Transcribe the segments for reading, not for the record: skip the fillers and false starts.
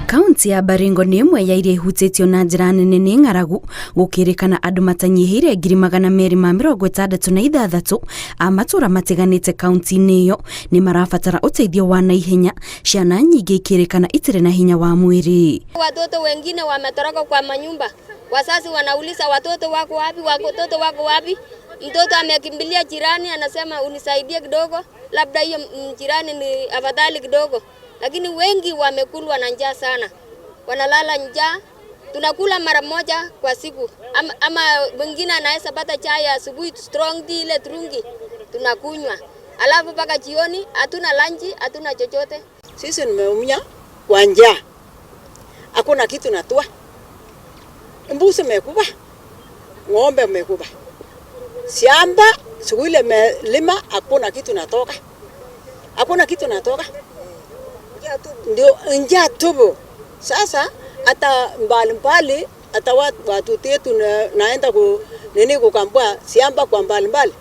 Kaunti ya Baringo nĩ ĩmwe ya iria ihutĩtio na njĩra nene nĩ ng'aragu, gũkĩrĩkana andũ matanyihĩire 266,000 a matũra matiganĩte kaunti-inĩ ĩyo nĩ marabatara ũteithio wa naihenya, ciana nyingĩ ikĩrĩkana itirĩ na hinya wa mwĩrĩ. Watoto wengine wametoroka kwa manyumba, wazazi wanauliza watoto wako wapi, watoto wako wapi? Mtoto amekimbilia jirani, anasema unisaidie kidogo, labda hiyo jirani ni afadhali kidogo. Lakini wengi wamekulwa na njaa sana, wanalala njaa. Tunakula mara moja kwa siku, ama wengine anaweza pata chai asubuhi strong tea ile turungi tunakunywa, alafu paka jioni hatuna lunch, hatuna chochote. Sisi nimeumia kwa njaa, hakuna kitu natua. Mbuzi mekuba, ng'ombe mekuba, shamba siku ile melima hakuna kitu natoka, hakuna kitu natoka. Ndio njaa tubu. Sasa hata mbali hata watu tetu naenda kukambua shamba kwa mbali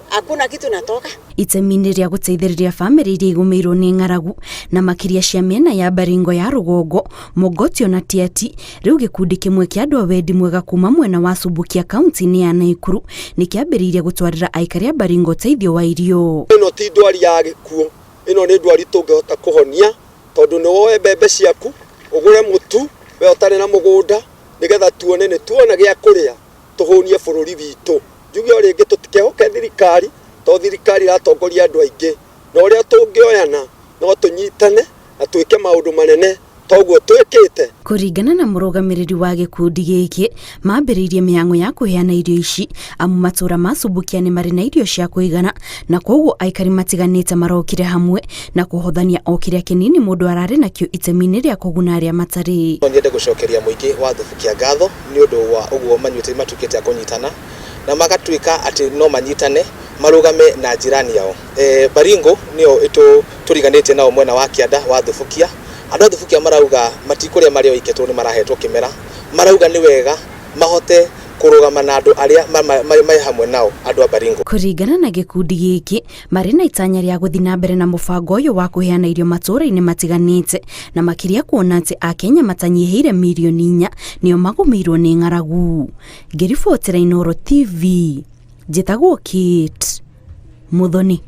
hakuna kitu natoka. Itemi-inĩ rĩa gũteithĩrĩria bamĩrĩ iria igũmĩirwo nĩ ng'aragu na makĩria cia mĩena ya Baringo ya rũgongo, Mogotio na Tiati, rĩu gĩkundi kĩmwe kĩa andũ a wendi mwega kuma mwena wa Subukia kaunti-inĩ ya Nakuru nĩ kĩambĩrĩirie gũtwarĩra aikari a Baringo ũteithio wa irio. Ĩno ti ndwari ya gĩkuũ, ĩno nĩ ndwari tũngĩhota kũhonia, tondũ nĩ woe mbembe ciaku ũgũre mũtu we ũtarĩ na mũgũnda, nĩgetha tuone nĩ tuona gĩa kũrĩa tũhũnie bũrũri witũ. Njuge o rĩngĩ tũtikehoke thirikari, to thirikari ĩratongoria andũ aingĩ, na ũrĩa tũngĩoyana no tũnyitane na twĩke maũndũ manene toguo twĩkĩte. Kũringana na mũrũgamĩrĩri wa gĩkundi gĩkĩ, mambĩrĩirie mĩhang'o ya kũheana irio ici amu matũra ma Subukia nĩ marĩ na irio cia kũigana, na koguo aikari matiganĩte marokire hamwe na kũhothania o kĩrĩa kĩnini mũndũ ararĩ nakĩo itemi-inĩ rĩa kũguna arĩa matarĩ. Nyende gũcokeria mũingĩ wa Subukia ngatho nĩ ũndũ wa ũguo manyuĩte matuĩkĩte a kũnyitana na magatuĩka atĩ no manyitane marugame na jirani yao. Baringo nĩo tũriganĩtie nao mwena wa kĩanda wa Subukia. Andũ a Subukia marauga matikũrĩa marĩ oiketwo nĩ marahetwo kĩmera, marauga nĩ wega mahote kũrũgama na andũ arĩa marĩ hamwe nao andũ a Baringo. Kũringana na gĩkundi gĩkĩ, marĩ na itanya rĩa gũthiĩ na mbere na mũbango ũyũ wa kũheana irio matũra-inĩ matiganĩte, na makĩria kuona atĩ Akenya matanyihĩire milioni 4 nĩo magũmĩirwo nĩ ng'aragu. Ngĩribotera Inooro TV, njĩtagwo Kate Muthoni.